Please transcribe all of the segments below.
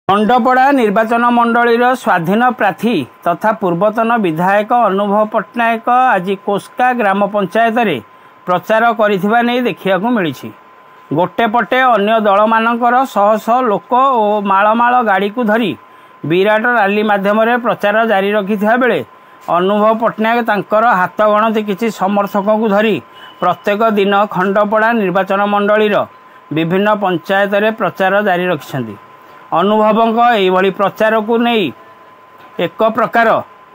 खंडपड़ा निर्वाचन मंडलीर स्वाधीन प्रार्थी तथा पूर्वतन विधायक अनुभव पट्टनायक आज कोस्का ग्राम पंचायत रे प्रचार करिथिबा नै देखियाकू मिलिछि। गोटे पटे अन्य दल मानकर शह शह लोक और माळ गाड़ी को धरी विराट रैली माध्यम प्रचार जारी रखिथिबा बेले अनुभव पट्टनायक तांकर हाथ गणति किछि समर्थक को धरी प्रत्येक दिन खंडपड़ा निर्वाचन मंडलीर विभिन्न पंचायत रे प्रचार जारी रखिछन्ति। अनुभव एभली प्रचार को नहीं एक प्रकार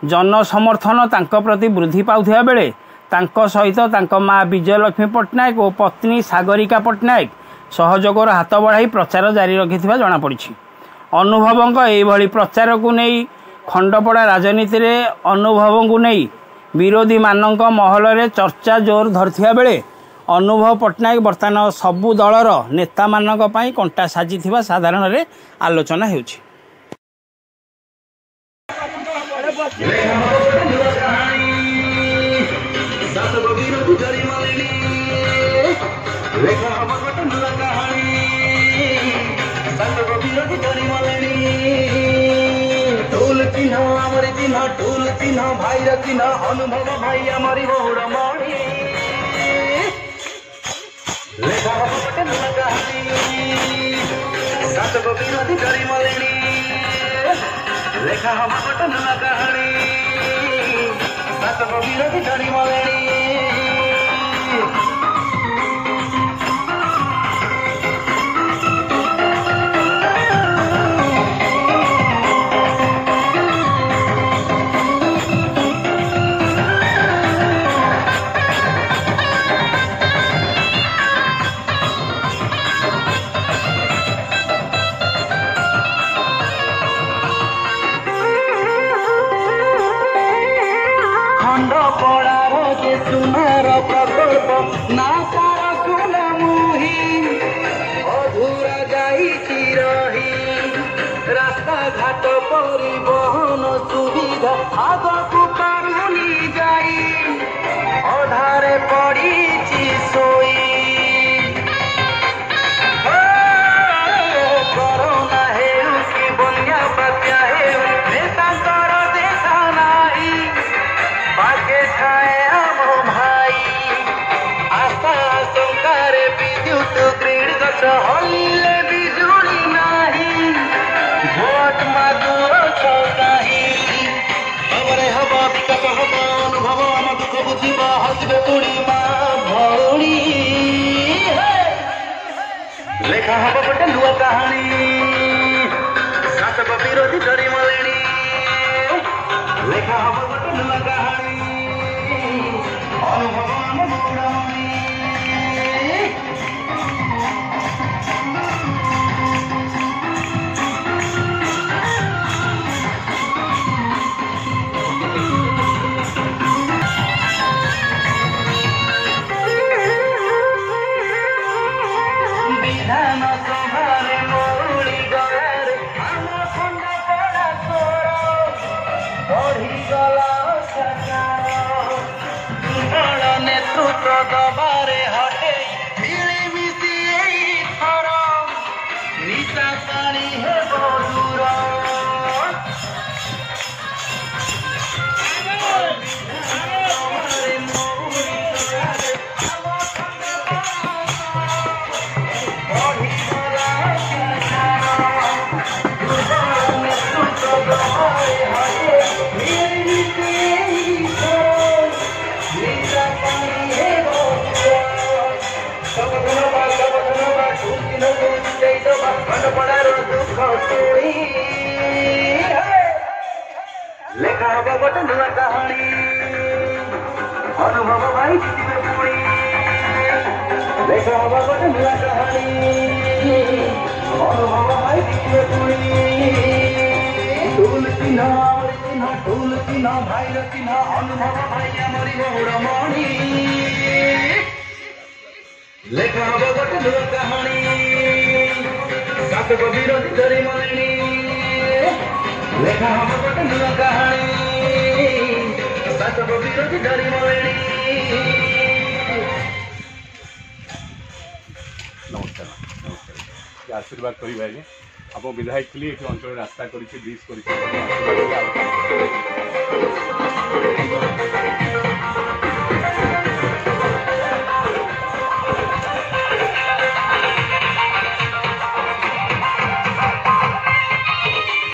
जन समर्थन तांको प्रति वृद्धि पाउथिबा बेले तांको सहित तांको माँ विजयलक्ष्मी पट्टनायक और पत्नी सागरिका पट्टनायक सहयोगर हाथ बढ़ाई प्रचार जारी रखिथिबा जणा पड़िछि। अनुभव एभली प्रचार को नहीं खंडपड़ा राजनीति रे अनुभव को नहीं विरोधी मानक महल रे चर्चा जोर धरथिबा बेले अनुभव पट्टनायक बर्तमान सबु दलर नेता मानक पई कंटा साजिथिबा साधारण रे आलोचना हेउछि। अनुभव भाई हमारी लेखा पटे विरोधी डरी मलेनी लेखा हम पटन कहानी विरोधी डरी मलेनी सुनार प्रकल्प ना तार सुन मुही अधूरा जाई रही रास्ता घाट परिवहन सुविधा आगकू पारुनी जाई अधारे पड़ी सोई कोरोना हेउ कि बन्या बात्या हेउ नेतांकर देखा नाही बाके खाए हल्ले बिजुली नाही भोट मागुर छौकाही हमरे हवा विकास हवा अनुभव आम दुख बुझिबा हसबे तुड़ी माँ भौड़ी लेखा हवा पटे लुआ कहानी शासक विरोधी डरी मलेनी लेखा हवा पटे लुआ कहानी अनुभव आम मौड़ामणी नेतृत्व दबारे हटे मिलिमिशि थर निशा पानी हे दूर लेखा हवा गोटे नुआ कहानी अनुभव भाई पुणी लेखा हवा गोटे नुआ कहानी अनुभव भाई पुणी टूल चिन्ह भाई चिन्ह अनुभव भाई आमरी बहुरमणी लेखा हवा गोटे नुआ कहानी शासक विरोधी डरी मलेनी लेखा हम गोटे नुआ कहानी शासक विरोधी डरी मलेनी। नमस्कार नमस्कार आशीर्वाद करेंगे। आप विधायक थे ये अंचल रास्ता कर ब्रिज कर